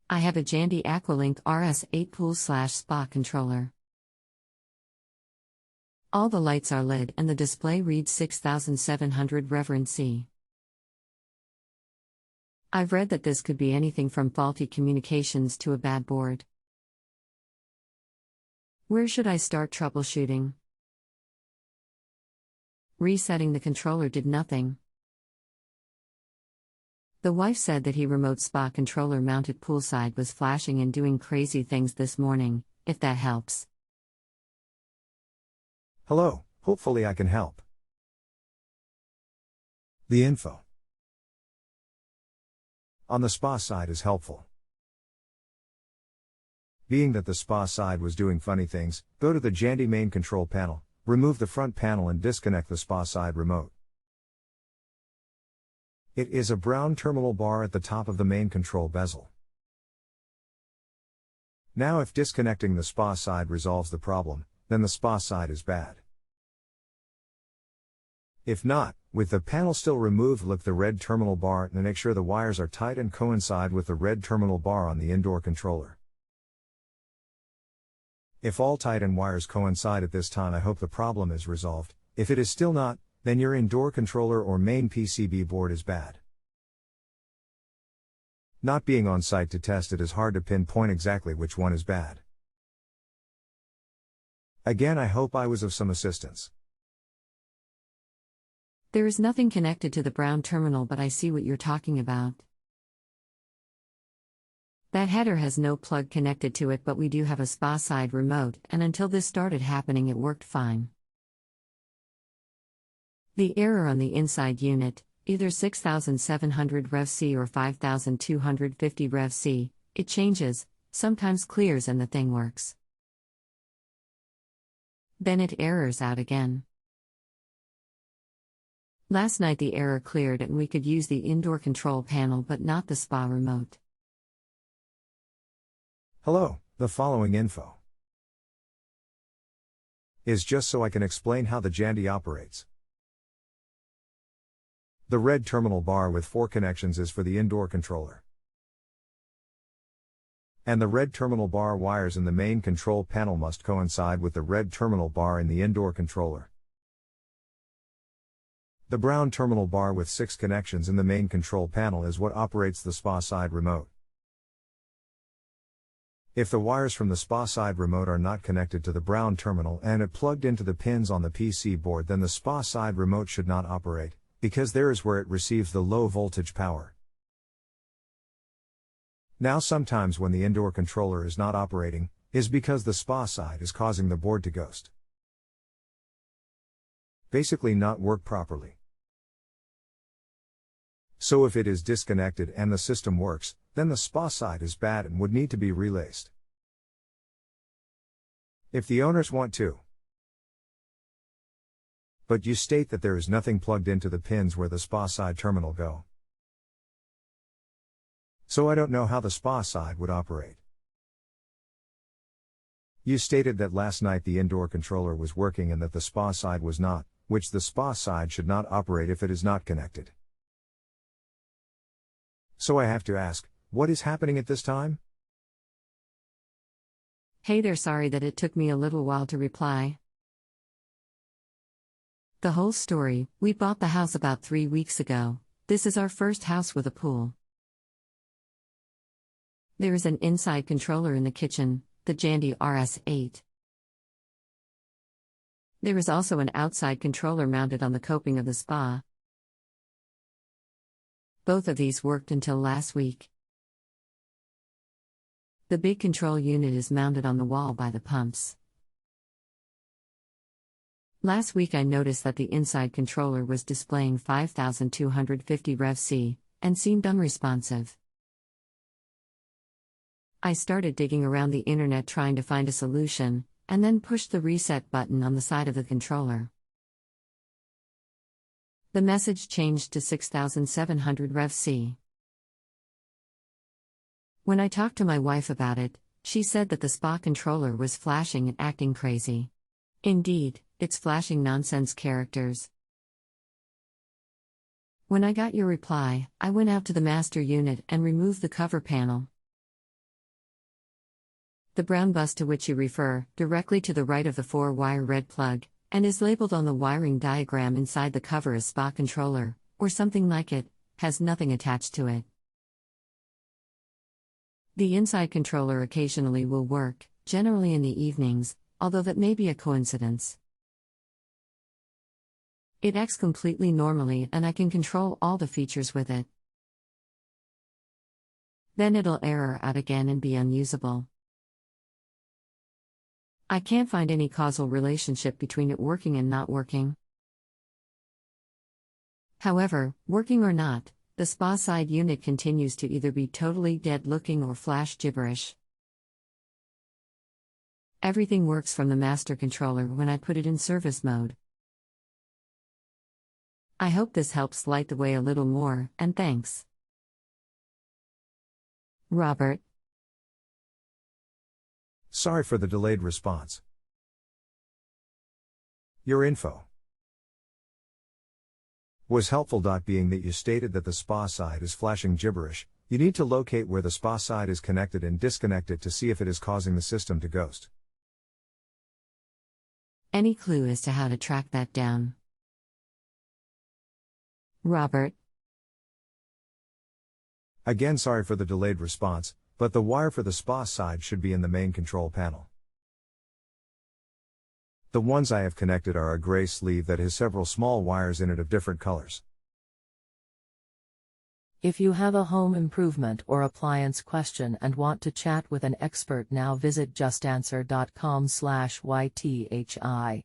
I have a Jandy Aqualink RS8 pool/spa controller. All the lights are lit and the display reads 6700 Rev C. I've read that this could be anything from faulty communications to a bad board. Where should I start troubleshooting? Resetting the controller did nothing. The wife said that the remote spa controller mounted poolside was flashing and doing crazy things this morning, if that helps. Hello, hopefully I can help. The info on the spa side is helpful. Being that the spa side was doing funny things, go to the Jandy main control panel, remove the front panel and disconnect the spa side remote. It is a brown terminal bar at the top of the main control bezel. Now if disconnecting the spa side resolves the problem, then the spa side is bad. If not, with the panel still removed, look the red terminal bar and make sure the wires are tight and coincide with the red terminal bar on the indoor controller. If all tight and wires coincide at this time, I hope the problem is resolved. If it is still not, then your indoor controller or main PCB board is bad. Not being on site to test it is hard to pinpoint exactly which one is bad. Again, I hope I was of some assistance. There is nothing connected to the brown terminal, but I see what you're talking about. That header has no plug connected to it, but we do have a spa side remote, and until this started happening it worked fine. The error on the inside unit, either 6700 Rev C or 5250 Rev C, it changes, sometimes clears and the thing works. Then it errors out again. Last night the error cleared and we could use the indoor control panel but not the spa remote. Hello, the following info is just so I can explain how the Jandy operates. The red terminal bar with 4 connections is for the indoor controller. And the red terminal bar wires in the main control panel must coincide with the red terminal bar in the indoor controller. The brown terminal bar with 6 connections in the main control panel is what operates the spa side remote. If the wires from the spa side remote are not connected to the brown terminal and it plugged into the pins on the PC board, then the spa side remote should not operate, because there is where it receives the low voltage power. Now sometimes when the indoor controller is not operating, is because the spa side is causing the board to ghost. Basically not work properly. So if it is disconnected and the system works, then the spa side is bad and would need to be relaced. If the owners want to. But you state that there is nothing plugged into the pins where the spa side terminal go. So I don't know how the spa side would operate. You stated that last night the indoor controller was working and that the spa side was not, which the spa side should not operate if it is not connected. So I have to ask, what is happening at this time? Hey there, sorry that it took me a little while to reply. The whole story: we bought the house about 3 weeks ago. This is our first house with a pool. There is an inside controller in the kitchen, the Jandy RS8. There is also an outside controller mounted on the coping of the spa. Both of these worked until last week. The big control unit is mounted on the wall by the pumps. Last week I noticed that the inside controller was displaying 5250 Rev C, and seemed unresponsive. I started digging around the internet trying to find a solution, and then pushed the reset button on the side of the controller. The message changed to 6700 Rev C. When I talked to my wife about it, she said that the spa controller was flashing and acting crazy. Indeed, it's flashing nonsense characters. When I got your reply, I went out to the master unit and removed the cover panel. The brown bus to which you refer, directly to the right of the 4-wire red plug, and is labeled on the wiring diagram inside the cover as SPA controller, or something like it, has nothing attached to it. The inside controller occasionally will work, generally in the evenings, although that may be a coincidence. It acts completely normally and I can control all the features with it. Then it'll error out again and be unusable. I can't find any causal relationship between it working and not working. However, working or not, the SPA side unit continues to either be totally dead looking or flash gibberish. Everything works from the master controller when I put it in service mode. I hope this helps light the way a little more, and thanks. Robert. Sorry for the delayed response. Your info was helpful. Being that you stated that the SPA side is flashing gibberish, you need to locate where the SPA side is connected and disconnect it to see if it is causing the system to ghost. Any clue as to how to track that down? Robert. Again, sorry for the delayed response, but the wire for the SPA side should be in the main control panel. The ones I have connected are a gray sleeve that has several small wires in it of different colors. If you have a home improvement or appliance question and want to chat with an expert now, visit justanswer.com/ythi.